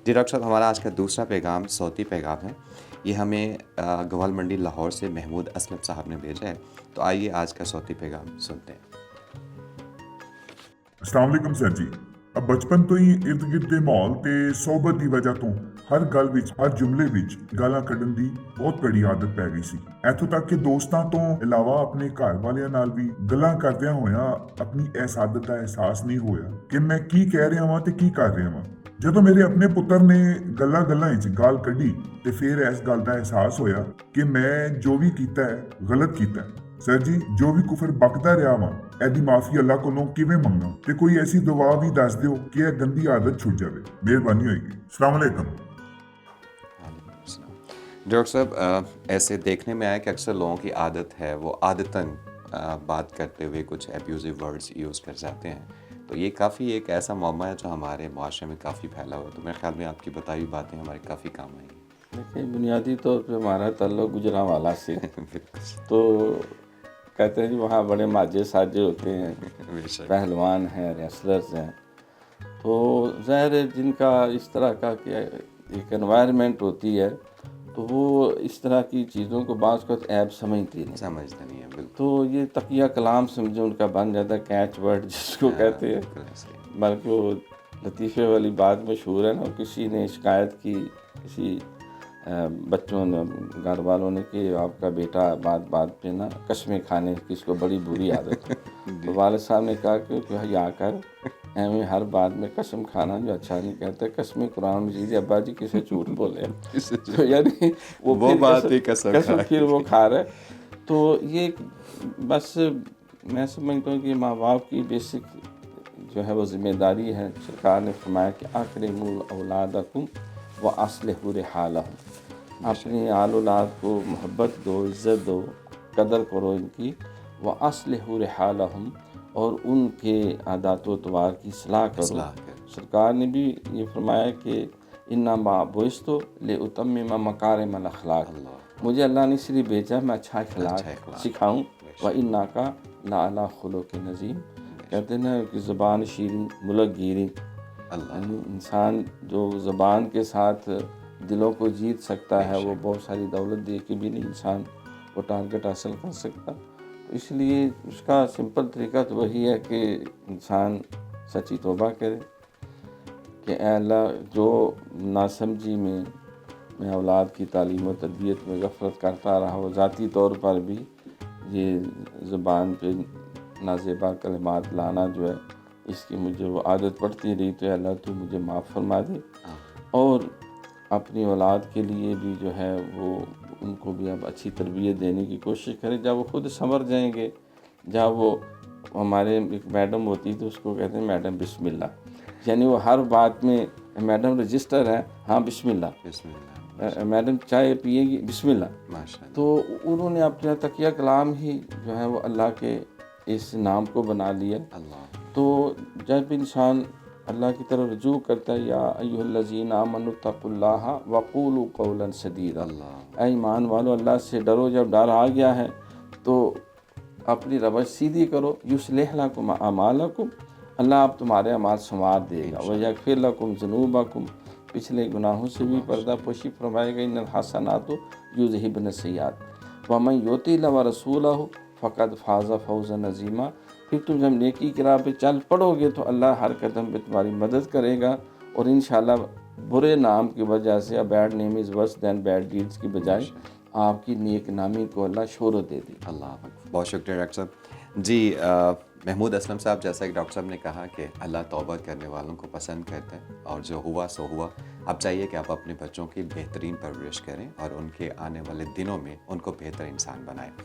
جی doctor صاحب، ہمارا آج کا دوسرا پیغام صوتی پیغام ہے. یہ ہمیں گوال منڈی لاہور سے محمود اسلم صاحب نے بھیجا ہے. تو آئیے آج کا صوتی پیغام سنتے ہیں. السلام علیکم سر جی. بچپن تو ہی ارد گرد ਦੇ ਮਾਹੌਲ ਤੇ ਸਹਬਤ ਦੀ ਵਜ੍ਹਾ ਤੋਂ ਹਰ ਗੱਲ ਵਿੱਚ ਹਰ ਜੁਮਲੇ ਵਿੱਚ ਗਾਲਾਂ ਕੱਢਣ ਦੀ ਬਹੁਤ ਬੜੀ ਆਦਤ ਪੈ ਗਈ ਸੀ. ਇੱਥੋਂ ਤੱਕ ਕਿ ਦੋਸਤਾਂ ਤੋਂ ਇਲਾਵਾ ਆਪਣੇ ਘਰ ਵਾਲਿਆਂ ਨਾਲ ਵੀ ਗੱਲਾਂ ਕਰਦਿਆਂ ਹੋਇਆਂ ਆਪਣੀ ਇਸ ਆਦਤ ਦਾ ਅਹਿਸਾਸ ਨਹੀਂ ਹੋਇਆ ਕਿ ਮੈਂ ਕੀ ਕਹਿ ਰਿਹਾ ਹਾਂ ਤੇ ਕੀ ਕਰ ਰਿਹਾ ਹਾਂ. ਜਦੋਂ ਮੇਰੇ ਆਪਣੇ ਪੁੱਤਰ ਨੇ ਗੱਲਾਂ ਵਿੱਚ ਗਾਲ ਕੱਢੀ ਤੇ ਫਿਰ ਇਸ ਗੱਲ ਦਾ ਅਹਿਸਾਸ ਹੋਇਆ ਕਿ ਮੈਂ ਜੋ ਵੀ ਕੀਤਾ ਹੈ ਗਲਤ ਕੀਤਾ ਹੈ. ਸਰ ਜੀ, ਜੋ ਵੀ ਕੁਫਰ ਬਕਦਾ ਰਿਹਾ ਵਾਂ, ਇਹਦੀ ਮਾਫੀ ਅੱਲਾਹ ਕੋਲੋਂ ਕਿਵੇਂ ਮੰਗਾਂ ਤੇ ਕੋਈ ਐਸੀ ਦੁਆ ਵੀ ਦੱਸ ਦਿਓ ਕਿ ਇਹ ਗੰਦੀ ਆਦਤ ਛੁੱਟ ਜਾਵੇ. ਮਿਹਰਬਾਨੀ ہوگی. السلام علیکم. ڈاکٹر صاحب، ایسے دیکھنے میں آیا کہ اکثر لوگوں کی عادت ہے وہ عادتاً بات کرتے ہوئے کچھ ایبیوزو ورڈز یوز کر جاتے ہیں. تو یہ کافی ایک ایسا معمہ ہے جو ہمارے معاشرے میں کافی پھیلا ہوا ہے. تو میرے خیال میں آپ کی بتائی ہوئی باتیں ہمارے کافی کام آئیں گی. دیکھیں، بنیادی طور پہ ہمارا تعلق گجرانوالہ سے تو کہتے ہیں جی وہاں بڑے ماجے ساجے ہوتے ہیں، پہلوان ہیں، ریسلرز ہیں. تو ظاہر ہے جن کا اس طرح کا کہ ایک انوائرمنٹ ہوتی ہے تو وہ اس طرح کی چیزوں کو بعض کو عیب سمجھتے نہیں ہیں. بالکل. تو یہ تقیہ کلام سمجھے ان کا بن جاتا ہے، کیچ ورڈ جس کو کہتے ہیں. بلکہ وہ لطیفے والی بات مشہور ہے نا، کسی نے شکایت کی کسی بچوں نے، گھر والوں نے کہ آپ کا بیٹا بات پہ نا قسمیں کھانے کی اس کو بڑی بری عادت ہے. تو والد صاحب نے کہا کہ یا کر ایویں ہر بات میں قسم کھانا جو اچھا نہیں کہتے. قسمیں قرآن مجید ابا جی کسے جھوٹ بولے تو یعنی وہ بات ہی قسم پھر وہ کھا رہے. تو یہ بس میں سمجھتا ہوں کہ ماں باپ کی بیسک جو ہے وہ ذمہ داری ہے. سرکار نے فرمایا کہ اکرموا اولادکم واصلحوا رحالہم، اپنی آل اولاد کو محبت دو، عزت دو، قدر کرو ان کی. واصلحوا رحالہم، اور ان کے عادات و اطوار کی اصلاح کرو. سرکار نے بھی یہ فرمایا کہ انما بعثت لاتمم مکارم الاخلاق، مجھے اللہ نے اس لیے بھیجا میں اچھا اخلاق سکھاؤں. وانک لعلی خلق عظیم، کہتے ہیں نا کہ زبان شیریں ملک گیریں. یعنی انسان جو زبان کے ساتھ دلوں کو جیت سکتا ہے وہ بہت ساری دولت دے کے بھی نہیں انسان وہ ٹارگٹ حاصل کر سکتا. اس لیے اس کا سمپل طریقہ تو وہی ہے کہ انسان سچی توبہ کرے کہ اے اللہ، جو ناسمجھی میں اولاد کی تعلیم و تربیت میں غفلت کرتا رہا وہ ذاتی طور پر بھی یہ زبان پہ نازیبا کلمات لانا جو ہے اس کی مجھے وہ عادت پڑتی رہی. تو اللہ تو مجھے معاف فرما دے. اور اپنی اولاد کے لیے بھی جو ہے وہ ان کو بھی اب اچھی تربیت دینے کی کوشش کریں. جب وہ خود سنور جائیں گے، جب وہ ہمارے ایک میڈم ہوتی تو اس کو کہتے ہیں میڈم بسم اللہ، یعنی وہ ہر بات میں میڈم رجسٹر ہے، ہاں بسم اللہ، میڈم چائے پیے گی بسم اللہ. تو انہوں نے اپنا تقیہ کلام ہی جو ہے وہ اللہ کے اس نام کو بنا لیا. تو جب انسان اللہ کی طرف رجوع کرتا ہے، یا ایھا الذین آمنوا اتقوا اللہ وقولوا قولا سدیدا، اے ایمان والو اللہ سے ڈرو. جب ڈر آ گیا ہے تو اپنی روش سیدھی کرو. یصلح لکم اعمالکم، اللہ آپ تمہارے اعمال سنوار دے گا. ویغفر لکم ذنوبکم، پچھلے گناہوں سے بھی پردہ پوشی فرمائے گا. ان الحسنات یذھبن السیئات ومن یطع اللہ ورسولہ فقد فاز فوزا عظیما. پھر تم جب نیکی کی راہ پہ چل پڑو گے تو اللہ ہر قدم پہ تمہاری مدد کرے گا. اور انشاءاللہ برے نام کی وجہ سے بیڈ نیم از ورس دین بیڈ ڈیڈز کی بجائے آپ کی نیک نامی کو اللہ شہرت دے دی. اللہ بہت شکریہ ڈاکٹر صاحب. جی محمود اسلم صاحب، جیسا کہ ڈاکٹر صاحب نے کہا کہ اللہ توبہ کرنے والوں کو پسند کرتا ہے، اور جو ہوا سو ہوا. اب چاہیے کہ آپ اپنے بچوں کی بہترین پرورش کریں اور ان کے آنے والے دنوں میں ان کو بہتر انسان بنائیں.